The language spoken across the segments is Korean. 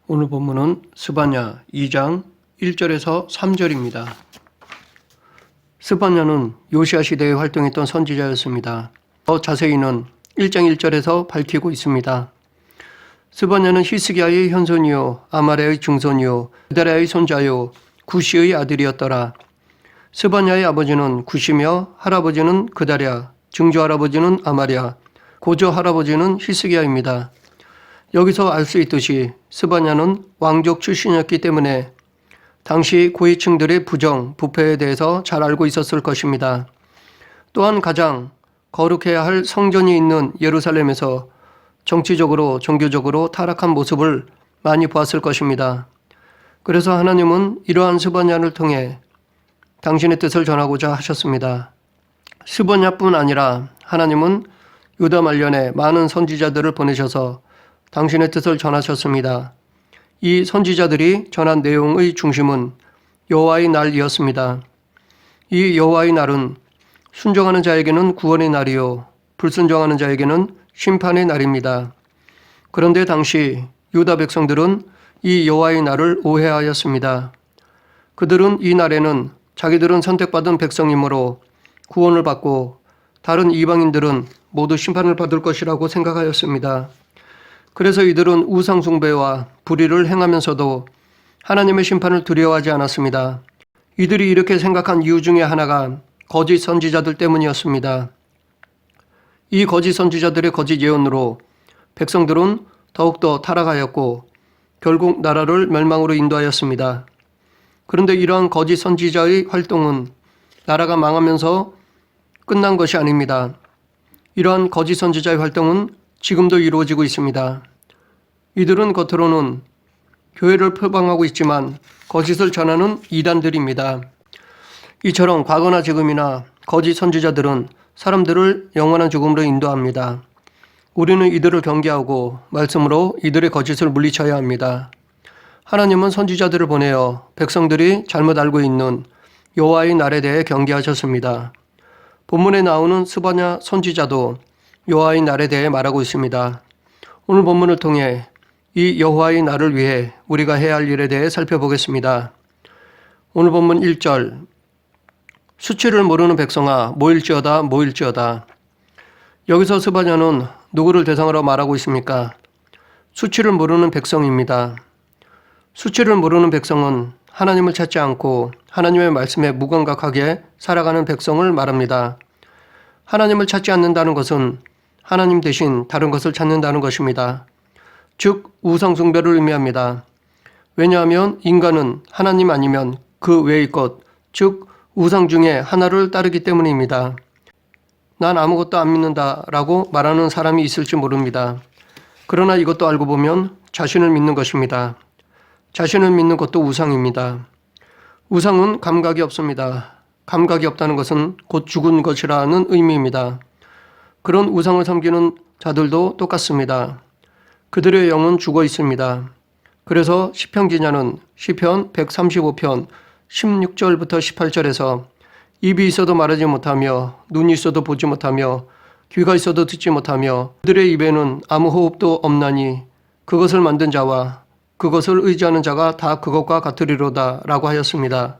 오늘 본문은 스바냐 2장 1절에서 3절입니다. 스바냐는 요시야 시대에 활동했던 선지자였습니다. 더 자세히는 1장 1절에서 밝히고 있습니다. 스바냐는 히스기야의 현손이요 아마랴의 증손이요 그다랴의 손자요 구시의 아들이었더라. 스바냐의 아버지는 구시며 할아버지는 그다랴, 증조 할아버지는 아마랴, 고조 할아버지는 히스기야입니다. 여기서 알 수 있듯이 스바냐는 왕족 출신이었기 때문에 당시 고위층들의 부정, 부패에 대해서 잘 알고 있었을 것입니다. 또한 가장 거룩해야 할 성전이 있는 예루살렘에서 정치적으로, 종교적으로 타락한 모습을 많이 보았을 것입니다. 그래서 하나님은 이러한 스바냐를 통해 당신의 뜻을 전하고자 하셨습니다. 스바냐뿐 아니라 하나님은 유다 말년에 많은 선지자들을 보내셔서 당신의 뜻을 전하셨습니다. 이 선지자들이 전한 내용의 중심은 여호와의 날이었습니다. 이 여호와의 날은 순종하는 자에게는 구원의 날이요 불순종하는 자에게는 심판의 날입니다. 그런데 당시 유다 백성들은 이 여호와의 날을 오해하였습니다. 그들은 이 날에는 자기들은 선택받은 백성이므로 구원을 받고 다른 이방인들은 모두 심판을 받을 것이라고 생각하였습니다. 그래서 이들은 우상 숭배와 불의를 행하면서도 하나님의 심판을 두려워하지 않았습니다. 이들이 이렇게 생각한 이유 중에 하나가 거짓 선지자들 때문이었습니다. 이 거짓 선지자들의 거짓 예언으로 백성들은 더욱더 타락하였고 결국 나라를 멸망으로 인도하였습니다. 그런데 이러한 거짓 선지자의 활동은 나라가 망하면서 끝난 것이 아닙니다. 이러한 거짓 선지자의 활동은 지금도 이루어지고 있습니다. 이들은 겉으로는 교회를 표방하고 있지만 거짓을 전하는 이단들입니다. 이처럼 과거나 지금이나 거짓 선지자들은 사람들을 영원한 죽음으로 인도합니다. 우리는 이들을 경계하고 말씀으로 이들의 거짓을 물리쳐야 합니다. 하나님은 선지자들을 보내어 백성들이 잘못 알고 있는 여호와의 날에 대해 경계하셨습니다. 본문에 나오는 스바냐 선지자도 여호와의 날에 대해 말하고 있습니다. 오늘 본문을 통해 이 여호와의 날을 위해 우리가 해야 할 일에 대해 살펴보겠습니다. 오늘 본문 1절 수치를 모르는 백성아 모일지어다 모일지어다. 여기서 스바냐는 누구를 대상으로 말하고 있습니까? 수치를 모르는 백성입니다. 수치를 모르는 백성은 하나님을 찾지 않고 하나님의 말씀에 무감각하게 살아가는 백성을 말합니다. 하나님을 찾지 않는다는 것은 하나님 대신 다른 것을 찾는다는 것입니다. 즉 우상 숭배를 의미합니다. 왜냐하면 인간은 하나님 아니면 그 외의 것, 즉 우상 중에 하나를 따르기 때문입니다. 난 아무것도 안 믿는다라고 말하는 사람이 있을지 모릅니다. 그러나 이것도 알고 보면 자신을 믿는 것입니다. 자신을 믿는 것도 우상입니다. 우상은 감각이 없습니다. 감각이 없다는 것은 곧 죽은 것이라는 의미입니다. 그런 우상을 섬기는 자들도 똑같습니다. 그들의 영은 죽어 있습니다. 그래서 시편 기자는 시편 135편 16절부터 18절에서 입이 있어도 말하지 못하며 눈이 있어도 보지 못하며 귀가 있어도 듣지 못하며 그들의 입에는 아무 호흡도 없나니 그것을 만든 자와 그것을 의지하는 자가 다 그것과 같으리로다 라고 하였습니다.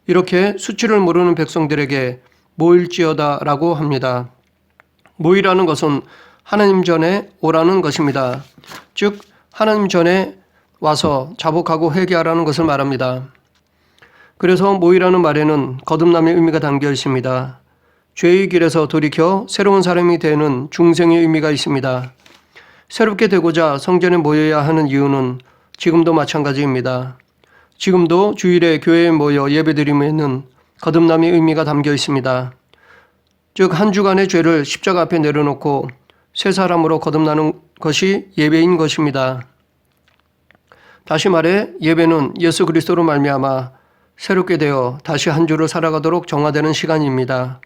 이렇게 수치를 모르는 백성들에게 모일지어다 라고 합니다. 모이라는 것은 하나님 전에 오라는 것입니다. 즉 하나님 전에 와서 자복하고 회개하라는 것을 말합니다. 그래서 모이라는 말에는 거듭남의 의미가 담겨 있습니다. 죄의 길에서 돌이켜 새로운 사람이 되는 중생의 의미가 있습니다. 새롭게 되고자 성전에 모여야 하는 이유는 지금도 마찬가지입니다. 지금도 주일에 교회에 모여 예배드림에는 거듭남의 의미가 담겨 있습니다. 즉 한 주간의 죄를 십자가 앞에 내려놓고 새 사람으로 거듭나는 것이 예배인 것입니다. 다시 말해 예배는 예수 그리스도로 말미암아 새롭게 되어 다시 한 주를 살아가도록 정화되는 시간입니다.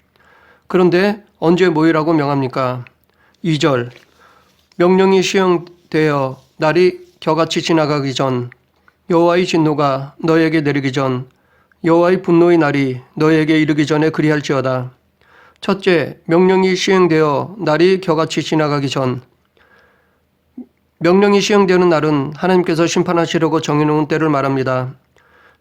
그런데 언제 모이라고 명합니까? 2절 명령이 시행되어 날이 겨같이 지나가기 전 여호와의 진노가 너에게 내리기 전 여호와의 분노의 날이 너에게 이르기 전에 그리할지어다. 첫째, 명령이 시행되어 날이 겨같이 지나가기 전 명령이 시행되는 날은 하나님께서 심판하시려고 정해놓은 때를 말합니다.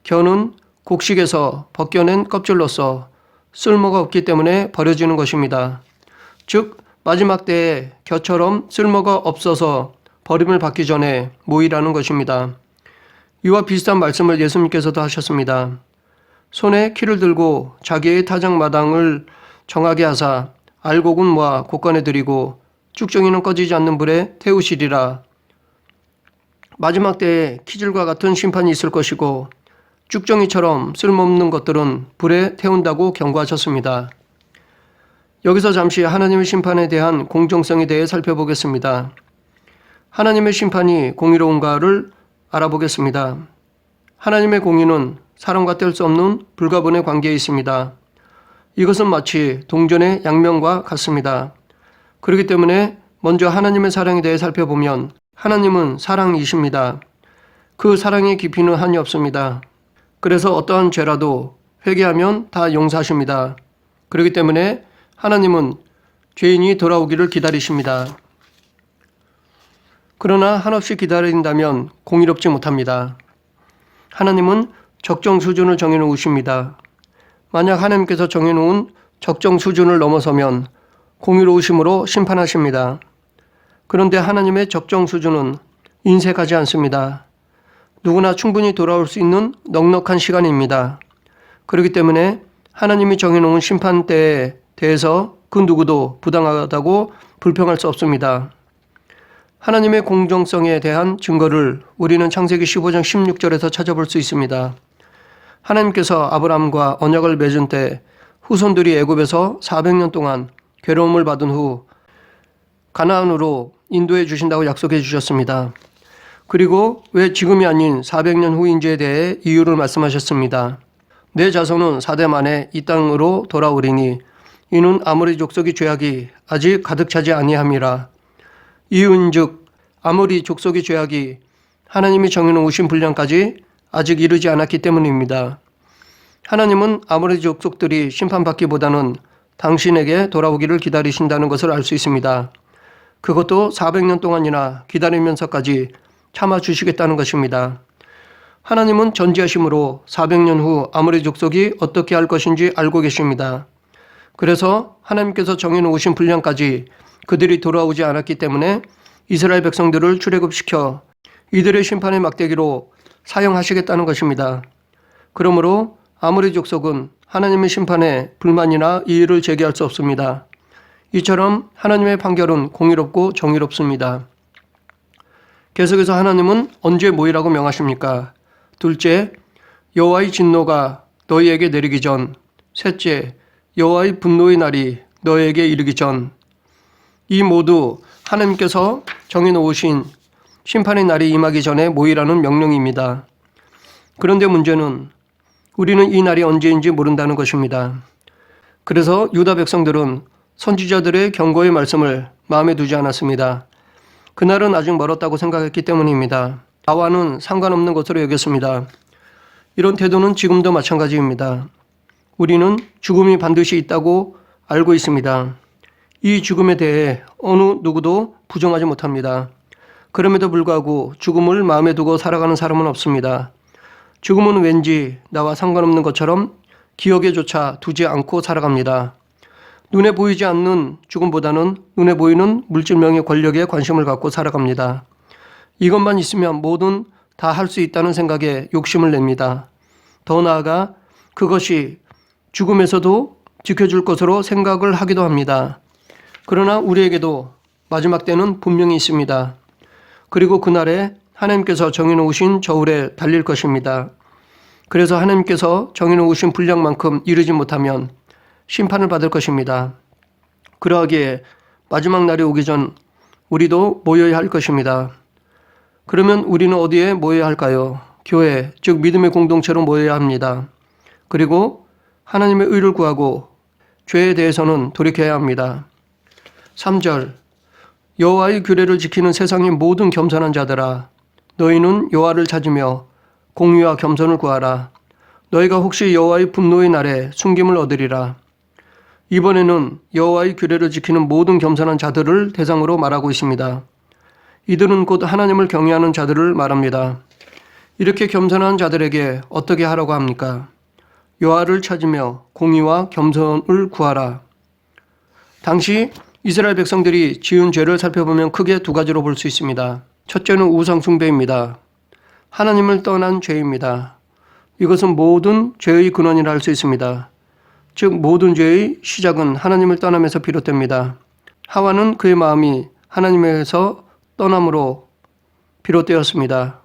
겨는 곡식에서 벗겨낸 껍질로서 쓸모가 없기 때문에 버려지는 것입니다. 즉 마지막 때에 겨처럼 쓸모가 없어서 버림을 받기 전에 모이라는 것입니다. 이와 비슷한 말씀을 예수님께서도 하셨습니다. 손에 키를 들고 자기의 타작마당을 정하게 하사 알곡은 모아 곳간에 들이고 쭉정이는 꺼지지 않는 불에 태우시리라. 마지막 때에 키질과 같은 심판이 있을 것이고 쭉정이처럼 쓸모없는 것들은 불에 태운다고 경고하셨습니다. 여기서 잠시 하나님의 심판에 대한 공정성에 대해 살펴보겠습니다. 하나님의 심판이 공의로운가를 알아보겠습니다. 하나님의 공의는 사람과 뗄 수 없는 불가분의 관계에 있습니다. 이것은 마치 동전의 양면과 같습니다. 그렇기 때문에 먼저 하나님의 사랑에 대해 살펴보면 하나님은 사랑이십니다. 그 사랑의 깊이는 한이 없습니다. 그래서 어떠한 죄라도 회개하면 다 용서하십니다. 그렇기 때문에 하나님은 죄인이 돌아오기를 기다리십니다. 그러나 한없이 기다린다면 공의롭지 못합니다. 하나님은 적정 수준을 정해놓으십니다. 만약 하나님께서 정해놓은 적정 수준을 넘어서면 공의로우심으로 심판하십니다. 그런데 하나님의 적정 수준은 인색하지 않습니다. 누구나 충분히 돌아올 수 있는 넉넉한 시간입니다. 그렇기 때문에 하나님이 정해놓은 심판대에 대해서 그 누구도 부당하다고 불평할 수 없습니다. 하나님의 공정성에 대한 증거를 우리는 창세기 15장 16절에서 찾아볼 수 있습니다. 하나님께서 아브라함과 언약을 맺은 때 후손들이 애굽에서 400년 동안 괴로움을 받은 후 가나안으로 인도해 주신다고 약속해 주셨습니다. 그리고 왜 지금이 아닌 400년 후인지에 대해 이유를 말씀하셨습니다. 내 자손은 4대 만에 이 땅으로 돌아오리니 이는 아모리 족속의 죄악이 아직 가득 차지 아니함이라. 이유인즉 아모리 족속의 죄악이 하나님이 정해놓으신 분량까지 아직 이르지 않았기 때문입니다. 하나님은 아모리 족속들이 심판받기보다는 당신에게 돌아오기를 기다리신다는 것을 알 수 있습니다. 그것도 400년 동안이나 기다리면서까지 참아주시겠다는 것입니다. 하나님은 전지하심으로 400년 후 아모리 족속이 어떻게 할 것인지 알고 계십니다. 그래서 하나님께서 정해놓으신 분량까지 그들이 돌아오지 않았기 때문에 이스라엘 백성들을 출애굽시켜 이들의 심판의 막대기로 사용하시겠다는 것입니다. 그러므로 아모리 족속은 하나님의 심판에 불만이나 이의를 제기할 수 없습니다. 이처럼 하나님의 판결은 공의롭고 정의롭습니다. 계속해서 하나님은 언제 모이라고 명하십니까? 둘째, 여호와의 진노가 너희에게 내리기 전. 셋째, 여호와의 분노의 날이 너희에게 이르기 전. 이 모두 하나님께서 정해놓으신 심판의 날이 임하기 전에 모이라는 명령입니다. 그런데 문제는 우리는 이 날이 언제인지 모른다는 것입니다. 그래서 유다 백성들은 선지자들의 경고의 말씀을 마음에 두지 않았습니다. 그날은 아직 멀었다고 생각했기 때문입니다. 나와는 상관없는 것으로 여겼습니다. 이런 태도는 지금도 마찬가지입니다. 우리는 죽음이 반드시 있다고 알고 있습니다. 이 죽음에 대해 어느 누구도 부정하지 못합니다. 그럼에도 불구하고 죽음을 마음에 두고 살아가는 사람은 없습니다. 죽음은 왠지 나와 상관없는 것처럼 기억에조차 두지 않고 살아갑니다. 눈에 보이지 않는 죽음보다는 눈에 보이는 물질명의 권력에 관심을 갖고 살아갑니다. 이것만 있으면 뭐든 다 할 수 있다는 생각에 욕심을 냅니다. 더 나아가 그것이 죽음에서도 지켜줄 것으로 생각을 하기도 합니다. 그러나 우리에게도 마지막 때는 분명히 있습니다. 그리고 그날에 하나님께서 정해놓으신 저울에 달릴 것입니다. 그래서 하나님께서 정해놓으신 분량만큼 이르지 못하면 심판을 받을 것입니다. 그러하기에 마지막 날이 오기 전 우리도 모여야 할 것입니다. 그러면 우리는 어디에 모여야 할까요? 교회, 즉 믿음의 공동체로 모여야 합니다. 그리고 하나님의 의를 구하고 죄에 대해서는 돌이켜야 합니다. 3절, 여호와의 규례를 지키는 세상의 모든 겸손한 자들아, 너희는 여호와를 찾으며 공의와 겸손을 구하라. 너희가 혹시 여호와의 분노의 날에 숨김을 얻으리라. 이번에는 여호와의 규례를 지키는 모든 겸손한 자들을 대상으로 말하고 있습니다. 이들은 곧 하나님을 경외하는 자들을 말합니다. 이렇게 겸손한 자들에게 어떻게 하라고 합니까? 여호와를 찾으며 공의와 겸손을 구하라. 당시 이스라엘 백성들이 지은 죄를 살펴보면 크게 두 가지로 볼 수 있습니다. 첫째는 우상 숭배입니다. 하나님을 떠난 죄입니다. 이것은 모든 죄의 근원이라 할 수 있습니다. 즉 모든 죄의 시작은 하나님을 떠남에서 비롯됩니다. 하와는 그의 마음이 하나님에서 떠남으로 비롯되었습니다.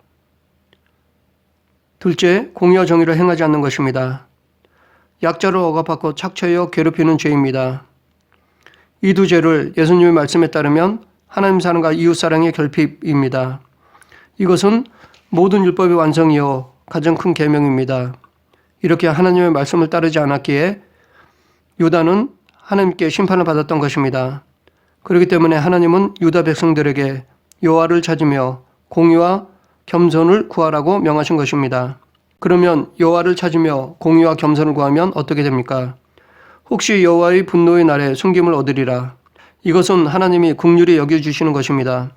둘째, 공의와 정의를 행하지 않는 것입니다. 약자를 억압하고 착취하여 괴롭히는 죄입니다. 이 두 죄를 예수님의 말씀에 따르면 하나님 사랑과 이웃 사랑의 결핍입니다. 이것은 모든 율법의 완성이요 가장 큰 계명입니다. 이렇게 하나님의 말씀을 따르지 않았기에 유다는 하나님께 심판을 받았던 것입니다. 그렇기 때문에 하나님은 유다 백성들에게 여호와를 찾으며 공의와 겸손을 구하라고 명하신 것입니다. 그러면 여호와를 찾으며 공의와 겸손을 구하면 어떻게 됩니까? 혹시 여호와의 분노의 날에 숨김을 얻으리라. 이것은 하나님이 긍휼히 여겨주시는 것입니다.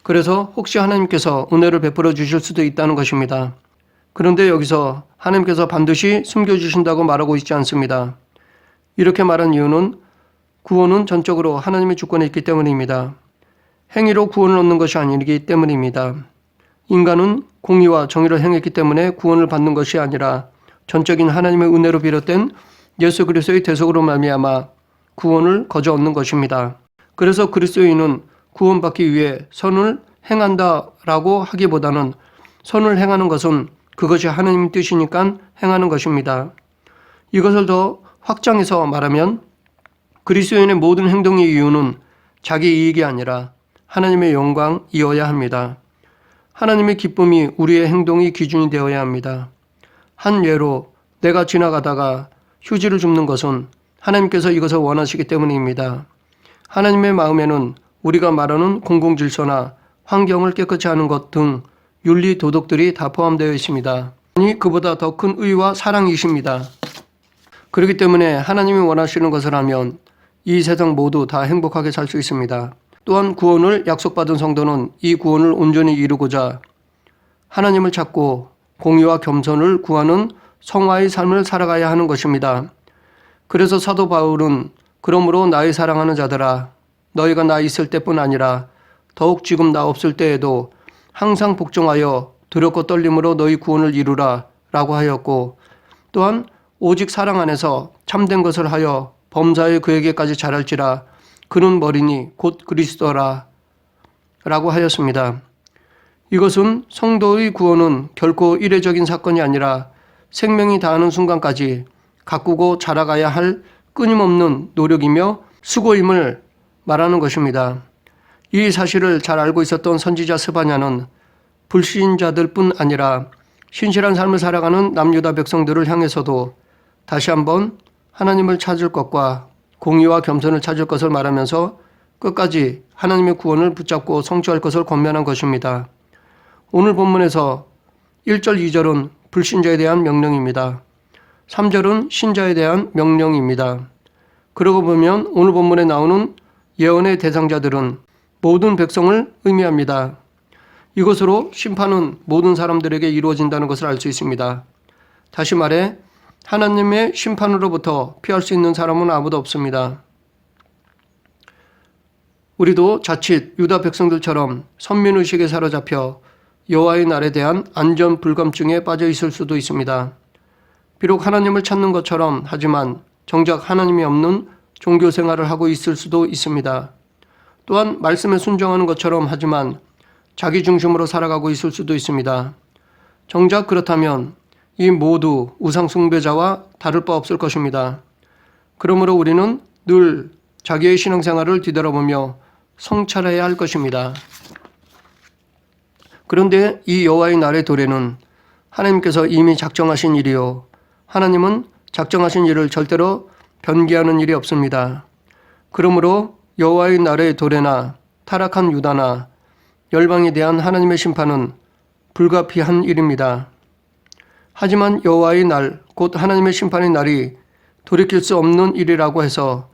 그래서 혹시 하나님께서 은혜를 베풀어 주실 수도 있다는 것입니다. 그런데 여기서 하나님께서 반드시 숨겨주신다고 말하고 있지 않습니다. 이렇게 말한 이유는 구원은 전적으로 하나님의 주권에 있기 때문입니다. 행위로 구원을 얻는 것이 아니기 때문입니다. 인간은 공의와 정의를 행했기 때문에 구원을 받는 것이 아니라 전적인 하나님의 은혜로 비롯된 예수 그리스도의 대속으로 말미암아 구원을 거저 얻는 것입니다. 그래서 그리스도인은 구원받기 위해 선을 행한다라고 하기보다는 선을 행하는 것은 그것이 하나님 뜻이니까 행하는 것입니다. 이것을 더 확장해서 말하면 그리스도인의 모든 행동의 이유는 자기 이익이 아니라 하나님의 영광이어야 합니다. 하나님의 기쁨이 우리의 행동의 기준이 되어야 합니다. 한 예로 내가 지나가다가 휴지를 줍는 것은 하나님께서 이것을 원하시기 때문입니다. 하나님의 마음에는 우리가 말하는 공공질서나 환경을 깨끗이 하는 것 등 윤리 도덕들이 다 포함되어 있습니다. 아니 그보다 더 큰 의와 사랑이십니다. 그렇기 때문에 하나님이 원하시는 것을 하면 이 세상 모두 다 행복하게 살 수 있습니다. 또한 구원을 약속받은 성도는 이 구원을 온전히 이루고자 하나님을 찾고 공의와 겸손을 구하는 성화의 삶을 살아가야 하는 것입니다. 그래서 사도 바울은 그러므로 나의 사랑하는 자들아 너희가 나 있을 때뿐 아니라 더욱 지금 나 없을 때에도 항상 복종하여 두렵고 떨림으로 너희 구원을 이루라 라고 하였고 또한 오직 사랑 안에서 참된 것을 하여 범사에 그에게까지 자랄지라 그는 머리니 곧 그리스도라 라고 하였습니다. 이것은 성도의 구원은 결코 이례적인 사건이 아니라 생명이 다하는 순간까지 가꾸고 자라가야 할 끊임없는 노력이며 수고임을 말하는 것입니다. 이 사실을 잘 알고 있었던 선지자 스바냐는 불신자들 뿐 아니라 신실한 삶을 살아가는 남유다 백성들을 향해서도 다시 한번 하나님을 찾을 것과 공의와 겸손을 찾을 것을 말하면서 끝까지 하나님의 구원을 붙잡고 성취할 것을 권면한 것입니다. 오늘 본문에서 1절, 2절은 불신자에 대한 명령입니다. 3절은 신자에 대한 명령입니다. 그러고 보면 오늘 본문에 나오는 예언의 대상자들은 모든 백성을 의미합니다. 이것으로 심판은 모든 사람들에게 이루어진다는 것을 알 수 있습니다. 다시 말해 하나님의 심판으로부터 피할 수 있는 사람은 아무도 없습니다. 우리도 자칫 유다 백성들처럼 선민의식에 사로잡혀 여호와의 날에 대한 안전 불감증에 빠져 있을 수도 있습니다. 비록 하나님을 찾는 것처럼 하지만 정작 하나님이 없는 종교 생활을 하고 있을 수도 있습니다. 또한 말씀에 순종하는 것처럼 하지만 자기 중심으로 살아가고 있을 수도 있습니다. 정작 그렇다면 이 모두 우상 숭배자와 다를 바 없을 것입니다. 그러므로 우리는 늘 자기의 신앙생활을 뒤돌아보며 성찰해야 할 것입니다. 그런데 이 여호와의 날의 도래는 하나님께서 이미 작정하신 일이요 하나님은 작정하신 일을 절대로 변기하는 일이 없습니다. 그러므로 여호와의 날의 도래나 타락한 유다나 열방에 대한 하나님의 심판은 불가피한 일입니다. 하지만 여호와의 날, 곧 하나님의 심판의 날이 돌이킬 수 없는 일이라고 해서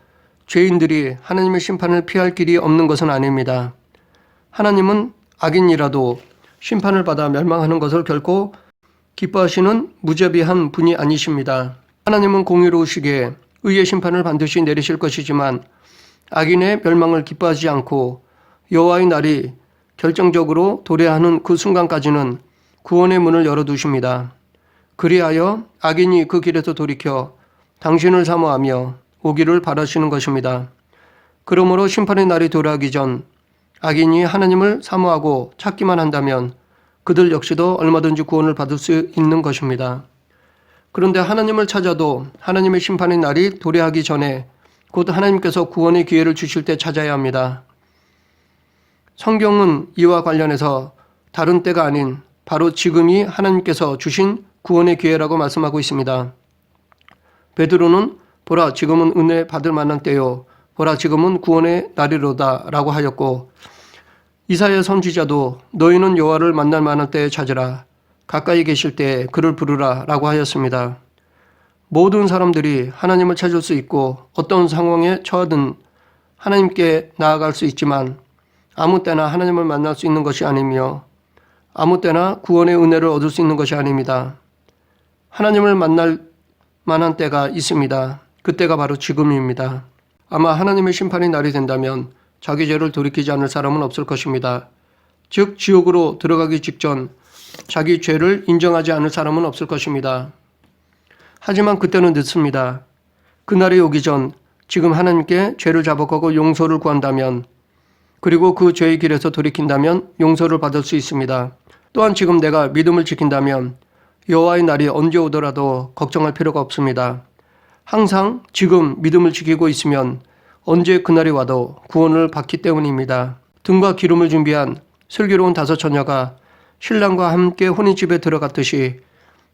죄인들이 하나님의 심판을 피할 길이 없는 것은 아닙니다. 하나님은 악인이라도 심판을 받아 멸망하는 것을 결코 기뻐하시는 무자비한 분이 아니십니다. 하나님은 공의로우시기에 의의 심판을 반드시 내리실 것이지만 악인의 멸망을 기뻐하지 않고 여호와의 날이 결정적으로 도래하는 그 순간까지는 구원의 문을 열어두십니다. 그리하여 악인이 그 길에서 돌이켜 당신을 사모하며 오기를 바라시는 것입니다. 그러므로 심판의 날이 도래하기 전 악인이 하나님을 사모하고 찾기만 한다면 그들 역시도 얼마든지 구원을 받을 수 있는 것입니다. 그런데 하나님을 찾아도 하나님의 심판의 날이 도래하기 전에 곧 하나님께서 구원의 기회를 주실 때 찾아야 합니다. 성경은 이와 관련해서 다른 때가 아닌 바로 지금이 하나님께서 주신 구원의 기회라고 말씀하고 있습니다. 베드로는 보라 지금은 은혜 받을 만한 때요 보라 지금은 구원의 날이로다 라고 하였고, 이사야 선지자도 너희는 여호와를 만날 만한 때에 찾으라 가까이 계실 때에 그를 부르라 라고 하였습니다. 모든 사람들이 하나님을 찾을 수 있고 어떤 상황에 처하든 하나님께 나아갈 수 있지만 아무 때나 하나님을 만날 수 있는 것이 아니며 아무 때나 구원의 은혜를 얻을 수 있는 것이 아닙니다. 하나님을 만날 만한 때가 있습니다. 그때가 바로 지금입니다. 아마 하나님의 심판의 날이 된다면 자기 죄를 돌이키지 않을 사람은 없을 것입니다. 즉 지옥으로 들어가기 직전 자기 죄를 인정하지 않을 사람은 없을 것입니다. 하지만 그때는 늦습니다. 그날이 오기 전 지금 하나님께 죄를 자복하고 용서를 구한다면, 그리고 그 죄의 길에서 돌이킨다면 용서를 받을 수 있습니다. 또한 지금 내가 믿음을 지킨다면 여호와의 날이 언제 오더라도 걱정할 필요가 없습니다. 항상 지금 믿음을 지키고 있으면 언제 그날이 와도 구원을 받기 때문입니다. 등과 기름을 준비한 슬기로운 5 처녀가 신랑과 함께 혼인집에 들어갔듯이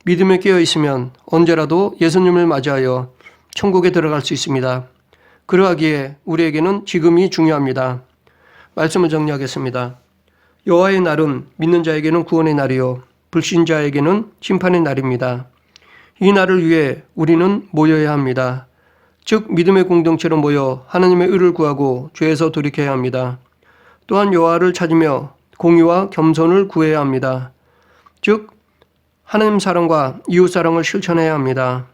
믿음에 깨어 있으면 언제라도 예수님을 맞이하여 천국에 들어갈 수 있습니다. 그러하기에 우리에게는 지금이 중요합니다. 말씀을 정리하겠습니다. 여호와의 날은 믿는 자에게는 구원의 날이요 불신자에게는 심판의 날입니다. 이 날을 위해 우리는 모여야 합니다. 즉 믿음의 공동체로 모여 하나님의 의를 구하고 죄에서 돌이켜야 합니다. 또한 여호와를 찾으며 공의와 겸손을 구해야 합니다. 즉 하나님 사랑과 이웃 사랑을 실천해야 합니다.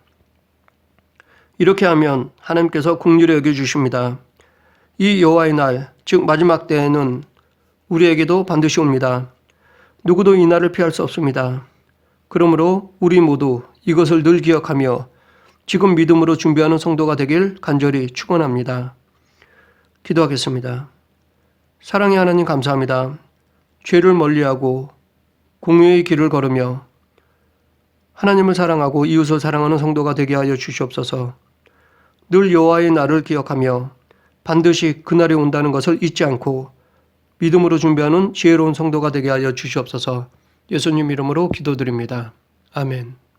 이렇게 하면 하나님께서 긍휼히 여겨주십니다. 이 여호와의 날, 즉 마지막 때에는 우리에게도 반드시 옵니다. 누구도 이 날을 피할 수 없습니다. 그러므로 우리 모두 이것을 늘 기억하며 지금 믿음으로 준비하는 성도가 되길 간절히 축원합니다. 기도하겠습니다. 사랑의 하나님 감사합니다. 죄를 멀리하고 공의의 길을 걸으며 하나님을 사랑하고 이웃을 사랑하는 성도가 되게 하여 주시옵소서. 늘 여호와의 날을 기억하며 반드시 그날이 온다는 것을 잊지 않고 믿음으로 준비하는 지혜로운 성도가 되게 하여 주시옵소서. 예수님 이름으로 기도드립니다. 아멘.